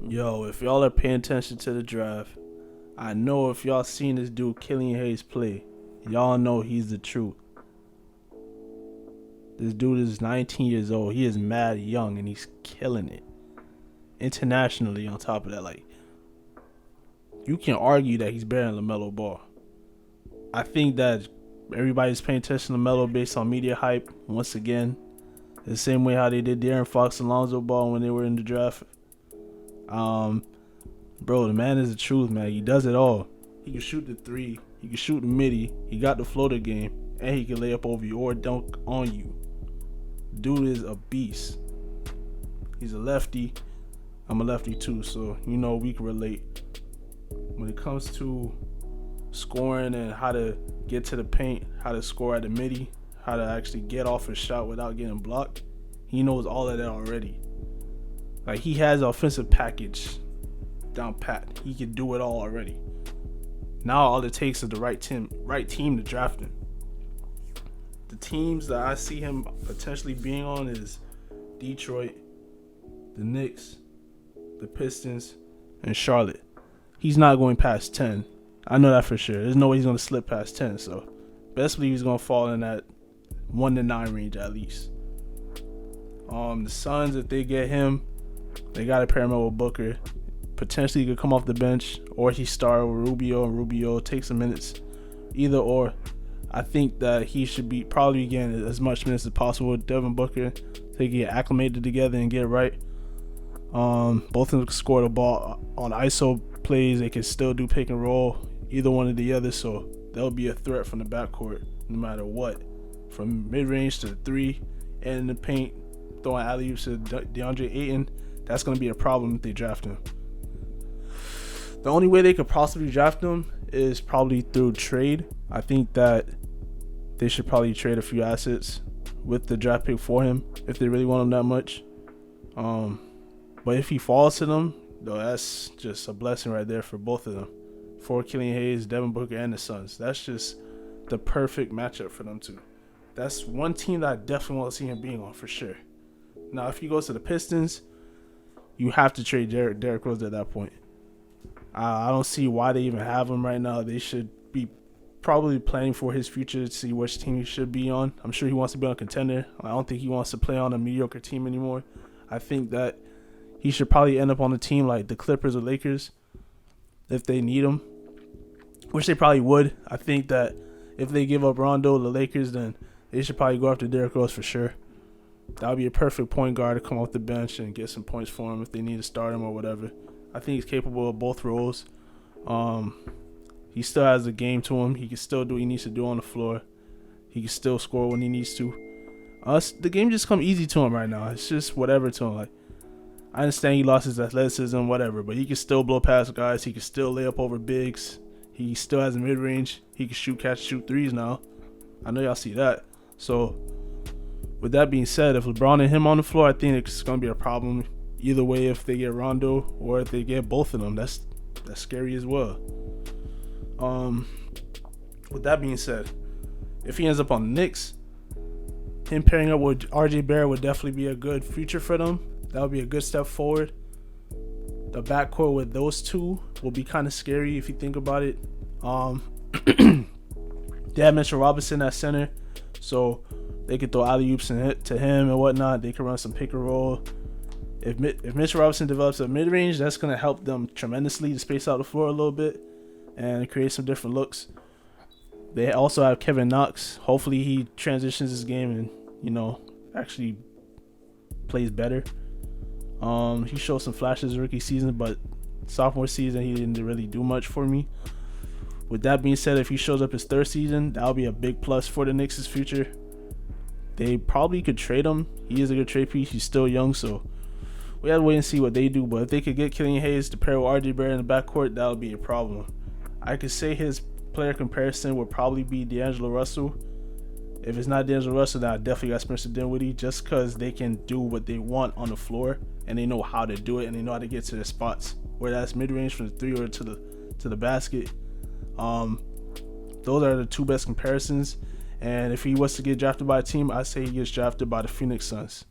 Yo, if y'all are paying attention to the draft, I know if y'all seen this dude Killian Hayes play, y'all know he's the truth. This dude is 19 years old. He is mad young and he's killing it. Internationally on top of that, like you can argue that he's better than LaMelo Ball. I think that everybody's paying attention to LaMelo based on media hype once again. The same way how they did De'Aaron Fox and Lonzo Ball when they were in the draft. Bro, the man is the truth, man. He does it all. He can shoot the three. He can shoot the midi. He got the floater game. And he can lay up over you or dunk on you. Dude is a beast. He's a lefty. I'm a lefty too, so we can relate. When it comes to scoring and how to get to the paint, how to score at the midi, how to actually get off a shot without getting blocked, he knows all of that already. Like, he has an offensive package down pat. He can do it all already. Now all it takes is the right team to draft him. The teams that I see him potentially being on is Detroit, the Knicks, the Pistons, and Charlotte. He's not going past 10. I know that for sure. There's no way he's going to slip past 10. So best believe he's going to fall in that 1 to 9 range at least. The Suns, if they get him, they got to pair him with Booker. Potentially he could come off the bench, or he start with Rubio, and Rubio takes some minutes. Either or. I think that he should be probably getting as much minutes as possible with Devin Booker. They get acclimated together and get right. Both of them can score the ball on ISO plays. They can still do pick and roll, either one or the other. So they'll be a threat from the backcourt no matter what. From mid-range to the three and in the paint, throwing alley-oops to DeAndre Ayton, that's going to be a problem if they draft him. The only way they could possibly draft him is probably through trade. I think that they should probably trade a few assets with the draft pick for him if they really want him that much. But if he falls to them, though, that's just a blessing right there for both of them. For Killian Hayes, Devin Booker, and the Suns. That's just the perfect matchup for them two. That's one team that I definitely want to see him being on for sure. Now, if he goes to the Pistons, you have to trade Derrick Rose at that point. I don't see why they even have him right now. They should be probably planning for his future to see which team he should be on. I'm sure he wants to be on a contender. I don't think he wants to play on a mediocre team anymore. I think that he should probably end up on a team like the Clippers or Lakers if they need him, which they probably would. I think that if they give up Rondo, the Lakers, then they should probably go after Derrick Rose for sure. That would be a perfect point guard to come off the bench and get some points for him if they need to start him or whatever. I think he's capable of both roles. He still has the game to him. He can still do what he needs to do on the floor. He can still score when he needs to. The game just come easy to him right now. It's just whatever to him. Like, I understand he lost his athleticism, whatever, but he can still blow past guys. He can still lay up over bigs. He still has a mid-range. He can shoot threes now. I know y'all see that. So, with that being said, if LeBron and him on the floor, I think it's going to be a problem. Either way, if they get Rondo or if they get both of them, that's scary as well. With that being said, if he ends up on the Knicks, him pairing up with RJ Barrett would definitely be a good future for them. That would be a good step forward. The backcourt with those two will be kind of scary if you think about it. They have Mitchell Robinson at center, so they could throw alley-oops and hit to him and whatnot. They could run some pick and roll. If Mitchell Robinson develops a mid-range, that's going to help them tremendously to space out the floor a little bit and create some different looks. They also have Kevin Knox. Hopefully he transitions his game and, actually plays better. He showed some flashes rookie season, but sophomore season he didn't really do much for me. With that being said, if he shows up his third season, that'll be a big plus for the Knicks' future. They probably could trade him. He is a good trade piece. He's still young, so we have to wait and see what they do. But if they could get Killian Hayes to pair with RJ Barrett in the backcourt, that would be a problem. I could say his player comparison would probably be D'Angelo Russell. If it's not D'Angelo Russell, then I definitely got Spencer Dinwiddie, just because they can do what they want on the floor and they know how to do it and they know how to get to their spots, whether that's mid-range from the three or to the basket. Those are the two best comparisons. And if he was to get drafted by a team, I'd say he gets drafted by the Phoenix Suns.